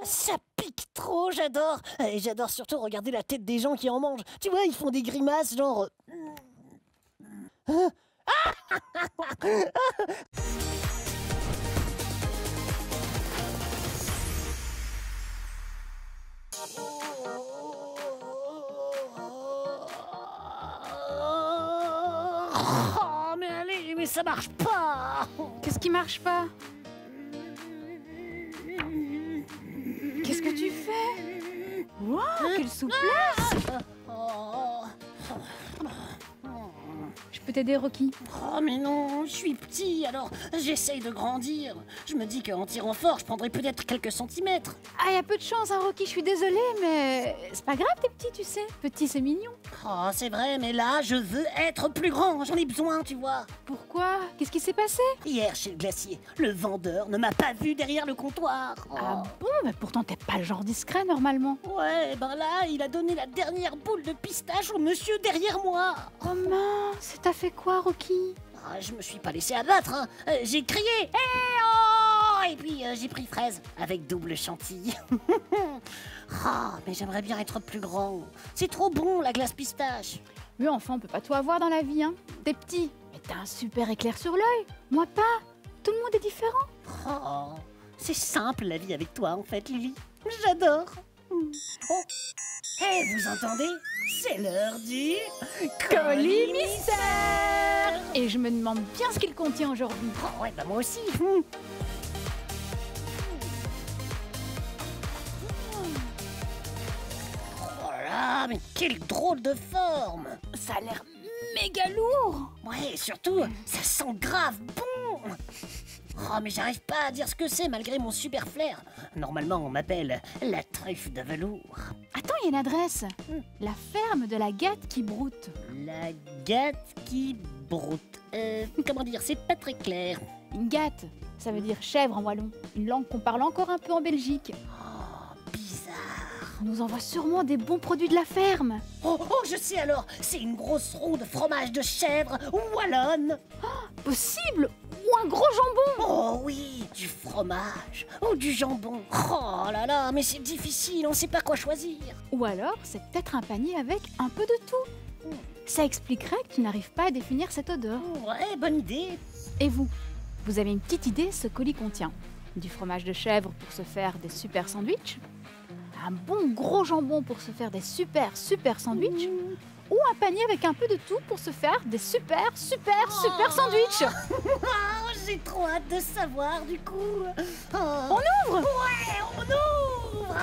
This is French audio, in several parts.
Ça pique trop, j'adore. Et j'adore surtout regarder la tête des gens qui en mangent. Tu vois, ils font des grimaces genre... Oh, mais allez, mais ça marche pas. Qu'est-ce qui marche pas? Qu'est-ce que tu fais? Waouh, quelle souplesse! Je peux t'aider, Rocky? Oh mais non, je suis petit, alors j'essaye de grandir. Je me dis qu'en tirant fort, je prendrai peut-être quelques centimètres. Ah, y a peu de chance, hein, Rocky, je suis désolée, mais c'est pas grave, t'es petit, tu sais. Petit, c'est mignon. Oh, c'est vrai, mais là, je veux être plus grand, j'en ai besoin, tu vois. Pourquoi? Qu'est-ce qui s'est passé? Hier, chez le glacier, le vendeur ne m'a pas vu derrière le comptoir. Oh. Ah bon? Mais pourtant, t'es pas le genre discret, normalement. Ouais, ben là, il a donné la dernière boule de pistache au monsieur derrière moi. Oh mince, t'as fait quoi, Rocky? Ah, je me suis pas laissé abattre, hein. J'ai crié « Hé oh !» Et puis j'ai pris fraise avec double chantilly. Ah, mais j'aimerais bien être plus grand. C'est trop bon, la glace pistache. Mais enfin, on peut pas tout avoir dans la vie, hein. T'es petit, mais t'as un super éclair sur l'œil. Moi pas. Tout le monde est différent. Oh, c'est simple la vie avec toi en fait, Lily. J'adore. Oh. Hey, vous entendez? C'est l'heure du Colis mystère. Et je me demande bien ce qu'il contient aujourd'hui. Oh ouais, bah moi aussi. Oh là, mais quelle drôle de forme. Ça a l'air méga lourd. Ouais, et surtout, ça sent grave bon. Oh, mais j'arrive pas à dire ce que c'est malgré mon super flair. Normalement, on m'appelle la truffe de velours. Attends, il y a une adresse. La ferme de la Gatte qui broute. La Gatte qui broute. Comment dire, c'est pas très clair. Une Gatte, ça veut dire chèvre en wallon. Une langue qu'on parle encore un peu en Belgique. Oh, bizarre. On nous envoie sûrement des bons produits de la ferme. Oh, je sais alors, c'est une grosse roue de fromage de chèvre wallonne. Possible. Ou un gros jambon. Oh oui, du fromage ou du jambon. Oh là là, mais c'est difficile, on sait pas quoi choisir. Ou alors, c'est peut-être un panier avec un peu de tout. Ça expliquerait que tu n'arrives pas à définir cette odeur. Ouais, bonne idée. Et vous? Vous avez une petite idée ce colis contient? Du fromage de chèvre pour se faire des super sandwichs? Un bon gros jambon pour se faire des super sandwichs? Ou un panier avec un peu de tout pour se faire des super sandwichs? Oh, j'ai trop hâte de savoir du coup. Oh. On ouvre? Ouais, on ouvre.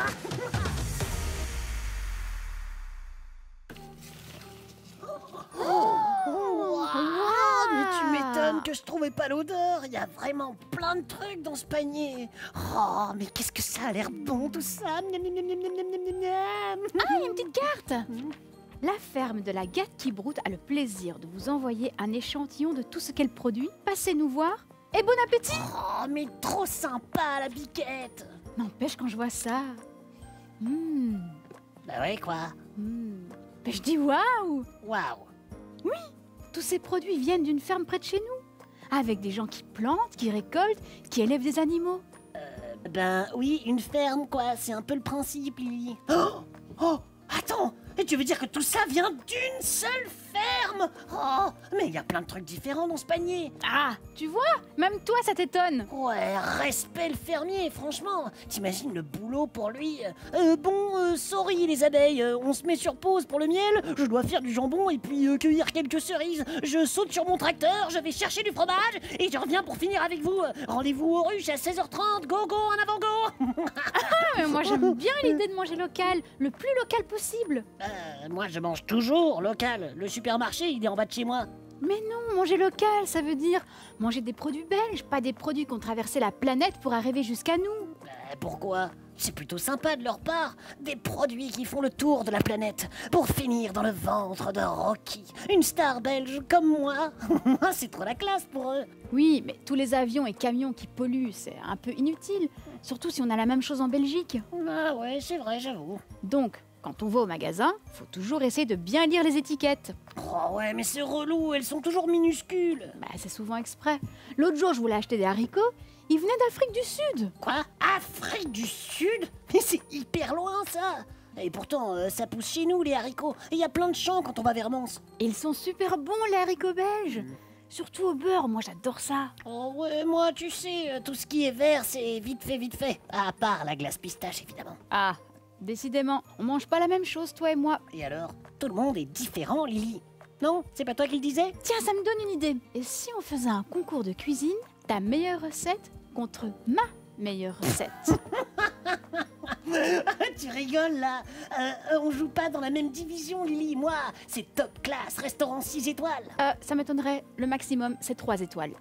Mais tu m'étonnes que je trouvais pas l'odeur. Il y a vraiment plein de trucs dans ce panier. Oh, mais qu'est-ce que ça a l'air bon tout ça. Miam, miam, miam, miam, miam, miam, miam, miam. Ah, il y a une petite carte. La ferme de la Gatte qui broute a le plaisir de vous envoyer un échantillon de tout ce qu'elle produit. Passez nous voir et bon appétit. Oh, mais trop sympa la biquette. N'empêche quand je vois ça. Bah ouais, quoi. Ben, je dis waouh. Waouh. Oui, tous ces produits viennent d'une ferme près de chez nous. Avec des gens qui plantent, qui récoltent, qui élèvent des animaux. Ben oui, une ferme quoi, c'est un peu le principe, Lily. Oh, attends, et tu veux dire que tout ça vient d'une seule ferme? Oh, mais il y a plein de trucs différents dans ce panier. Ah, tu vois, même toi ça t'étonne. Ouais, respect le fermier, franchement. T'imagines le boulot pour lui. Sorry les abeilles, on se met sur pause pour le miel. Je dois faire du jambon et puis cueillir quelques cerises. Je saute sur mon tracteur, je vais chercher du fromage et je reviens pour finir avec vous. Rendez-vous aux ruches à 16h30, go go, en avant go. Ah, mais moi j'aime bien l'idée de manger local, le plus local possible. Moi je mange toujours local. Le supermarché il est en bas de chez moi. Mais non, manger local, ça veut dire manger des produits belges, pas des produits qui ont traversé la planète pour arriver jusqu'à nous. Pourquoi? C'est plutôt sympa de leur part. Des produits qui font le tour de la planète pour finir dans le ventre de Rocky, une star belge comme moi. C'est trop la classe pour eux. Oui, mais tous les avions et camions qui polluent, c'est un peu inutile. Surtout si on a la même chose en Belgique. Ah ouais, c'est vrai, j'avoue. Donc, Quand on va au magasin, faut toujours essayer de bien lire les étiquettes. Oh ouais, mais c'est relou, elles sont toujours minuscules. Bah, c'est souvent exprès. L'autre jour, je voulais acheter des haricots, ils venaient d'Afrique du Sud. Quoi? Afrique du Sud? Mais c'est hyper loin ça. Et pourtant, ça pousse chez nous les haricots. Il y a plein de champs quand on va vers Mons. Et ils sont super bons, les haricots belges. Surtout au beurre, moi j'adore ça. Oh ouais, moi tu sais, tout ce qui est vert, c'est vite fait. À part la glace pistache évidemment. Ah, décidément, on mange pas la même chose, toi et moi. Et alors, tout le monde est différent, Lily. Non? C'est pas toi qui le disais? Tiens, ça me donne une idée. Et si on faisait un concours de cuisine, ta meilleure recette contre ma meilleure recette? Tu rigoles là. On joue pas dans la même division, Lily. Moi, c'est top classe, restaurant 6 étoiles. Ça m'étonnerait, le maximum c'est 3 étoiles.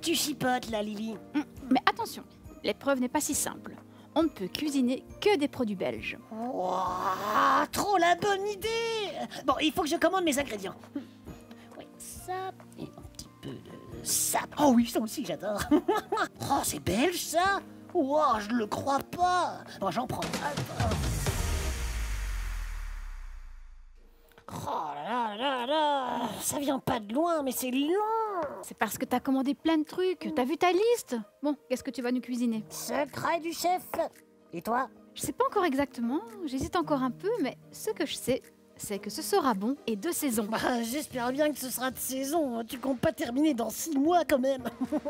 Tu chipotes là, Lily. Mais attention, l'épreuve n'est pas si simple. On ne peut cuisiner que des produits belges. Wouah, trop la bonne idée. Bon, il faut que je commande mes ingrédients. Oui, ça et un petit peu de sap. Oh oui, ça aussi j'adore. Oh, c'est belge ça. Wow, je le crois pas. Bon, j'en prends. Oh là là là, ça vient pas de loin, mais c'est long. C'est parce que t'as commandé plein de trucs. T'as vu ta liste? Bon, qu'est-ce que tu vas nous cuisiner? Secret du chef. Et toi? Je sais pas encore exactement, j'hésite encore un peu, mais ce que je sais, c'est que ce sera bon et de saison. Bah, j'espère bien que ce sera de saison. Tu comptes pas terminer dans 6 mois quand même.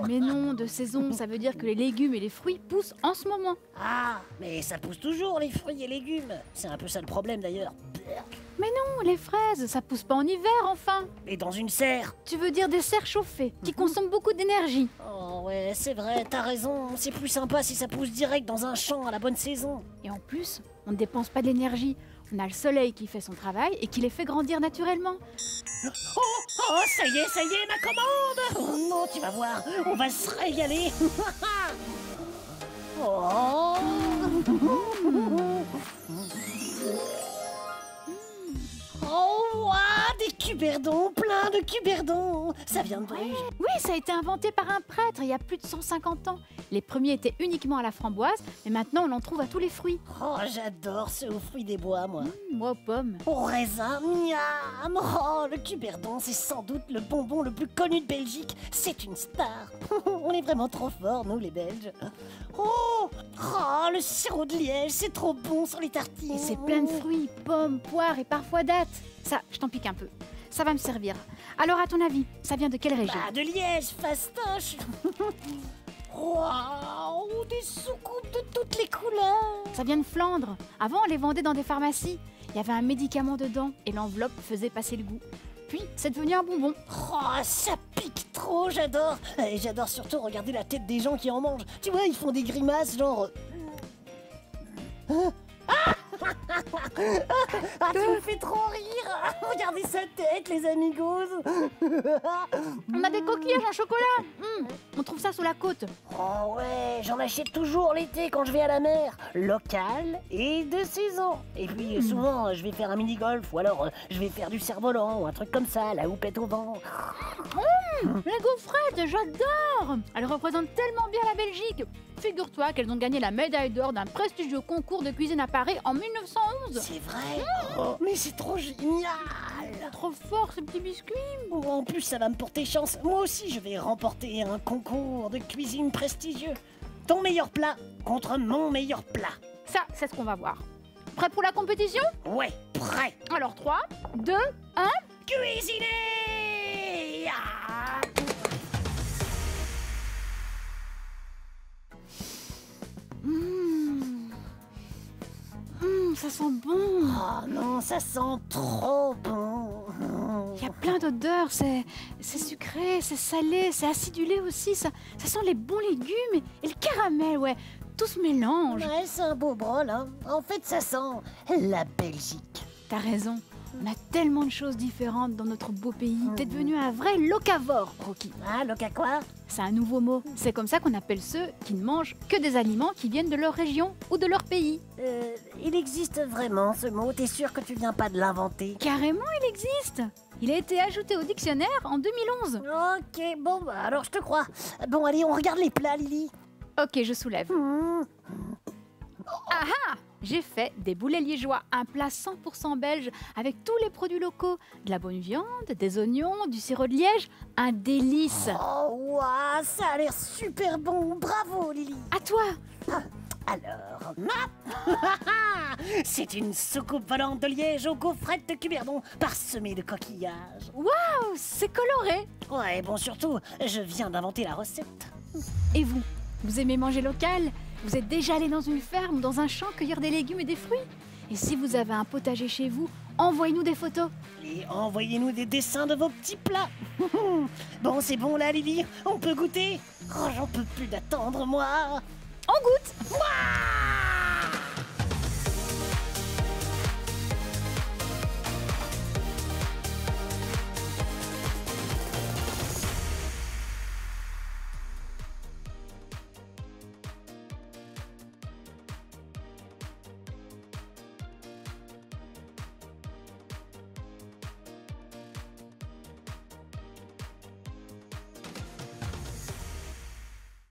Mais non, de saison, ça veut dire que les légumes et les fruits poussent en ce moment. Ah, mais ça pousse toujours les fruits et légumes. C'est un peu ça le problème d'ailleurs. Mais non, les fraises, ça pousse pas en hiver enfin. Et dans une serre. Tu veux dire des serres chauffées, qui consomment beaucoup d'énergie. Oh ouais, c'est vrai, t'as raison. C'est plus sympa si ça pousse direct dans un champ à la bonne saison. Et en plus, on ne dépense pas d'énergie. On a le soleil qui fait son travail et qui les fait grandir naturellement. Oh, ça y est, ma commande. Oh non, tu vas voir, on va se régaler. Oh. Oh, ouah, des cuberdons, plein de cuberdons. Ça vient de Bruges. Oui, ça a été inventé par un prêtre il y a plus de 150 ans. Les premiers étaient uniquement à la framboise, mais maintenant on en trouve à tous les fruits. Oh, j'adore ceux aux fruits des bois, moi. Moi aux pommes. Au raisin, miam. Oh, le cuberdon, c'est sans doute le bonbon le plus connu de Belgique. C'est une star. On est vraiment trop forts, nous, les Belges. Oh, le sirop de liège, c'est trop bon sur les tartines. Et c'est plein de fruits, pommes, poires et parfois dattes. Ça, je t'en pique un peu. Ça va me servir. Alors, à ton avis, ça vient de quelle région? Bah, de Liège, fastoche. Waouh, des soucoupes de toutes les couleurs. Ça vient de Flandre. Avant, on les vendait dans des pharmacies. Il y avait un médicament dedans et l'enveloppe faisait passer le goût. Puis, c'est devenu un bonbon. Oh, ça pique trop, j'adore. Et j'adore surtout regarder la tête des gens qui en mangent. Tu vois, ils font des grimaces genre... Ah, tu me fais trop rire. Regardez sa tête, les amigos. On a des coquillages en chocolat. On trouve ça sous la côte. Oh ouais, j'en achète toujours l'été quand je vais à la mer. Local et de saison. Et puis souvent, je vais faire un mini-golf ou alors je vais faire du cerf-volant ou un truc comme ça, la houppette au vent. Les gaufrettes, j'adore. Elles représentent tellement bien la Belgique. Figure-toi qu'elles ont gagné la médaille d'or d'un prestigieux concours de cuisine à Paris en 1911. C'est vrai. Oh, mais c'est trop génial. Trop fort ces petits biscuits. Oh, en plus, ça va me porter chance. Moi aussi, je vais remporter un concours de cuisine prestigieux. Ton meilleur plat contre mon meilleur plat. Ça, c'est ce qu'on va voir. Prêt pour la compétition? Ouais, prêt. Alors 3, 2, 1... Cuisiner. Ah. Ça sent bon. Oh non, ça sent trop bon. Il y a plein d'odeurs, c'est sucré, c'est salé, c'est acidulé aussi, ça sent les bons légumes et le caramel, ouais, tout se mélange. Ouais, c'est un beau brol, hein. En fait, ça sent la Belgique. T'as raison, on a tellement de choses différentes dans notre beau pays. T'es devenu un vrai locavore, Rocky. Ah, loca quoi? C'est un nouveau mot, c'est comme ça qu'on appelle ceux qui ne mangent que des aliments qui viennent de leur région ou de leur pays. Il existe vraiment ce mot, t'es sûr que tu viens pas de l'inventer? Carrément, il existe. Il a été ajouté au dictionnaire en 2011. Ok, bon, bah, alors je te crois. Bon, allez, on regarde les plats, Lily. Ok, je soulève. Ah ah! J'ai fait des boulets liégeois, un plat 100% belge avec tous les produits locaux, de la bonne viande, des oignons, du sirop de liège, un délice. Oh, waouh, ça a l'air super bon. Bravo, Lily. À toi. Alors, c'est une soucoupe volante de Liège aux gaufrettes de Cuberdon parsemée de coquillages. Waouh, c'est coloré. Ouais, bon, surtout, je viens d'inventer la recette. Et vous, vous aimez manger local? Vous êtes déjà allé dans une ferme ou dans un champ cueillir des légumes et des fruits? Et si vous avez un potager chez vous, envoyez-nous des photos. Et envoyez-nous des dessins de vos petits plats. Bon, c'est bon là, Lily, on peut goûter? Oh, j'en peux plus d'attendre, moi. On goûte. Ouah!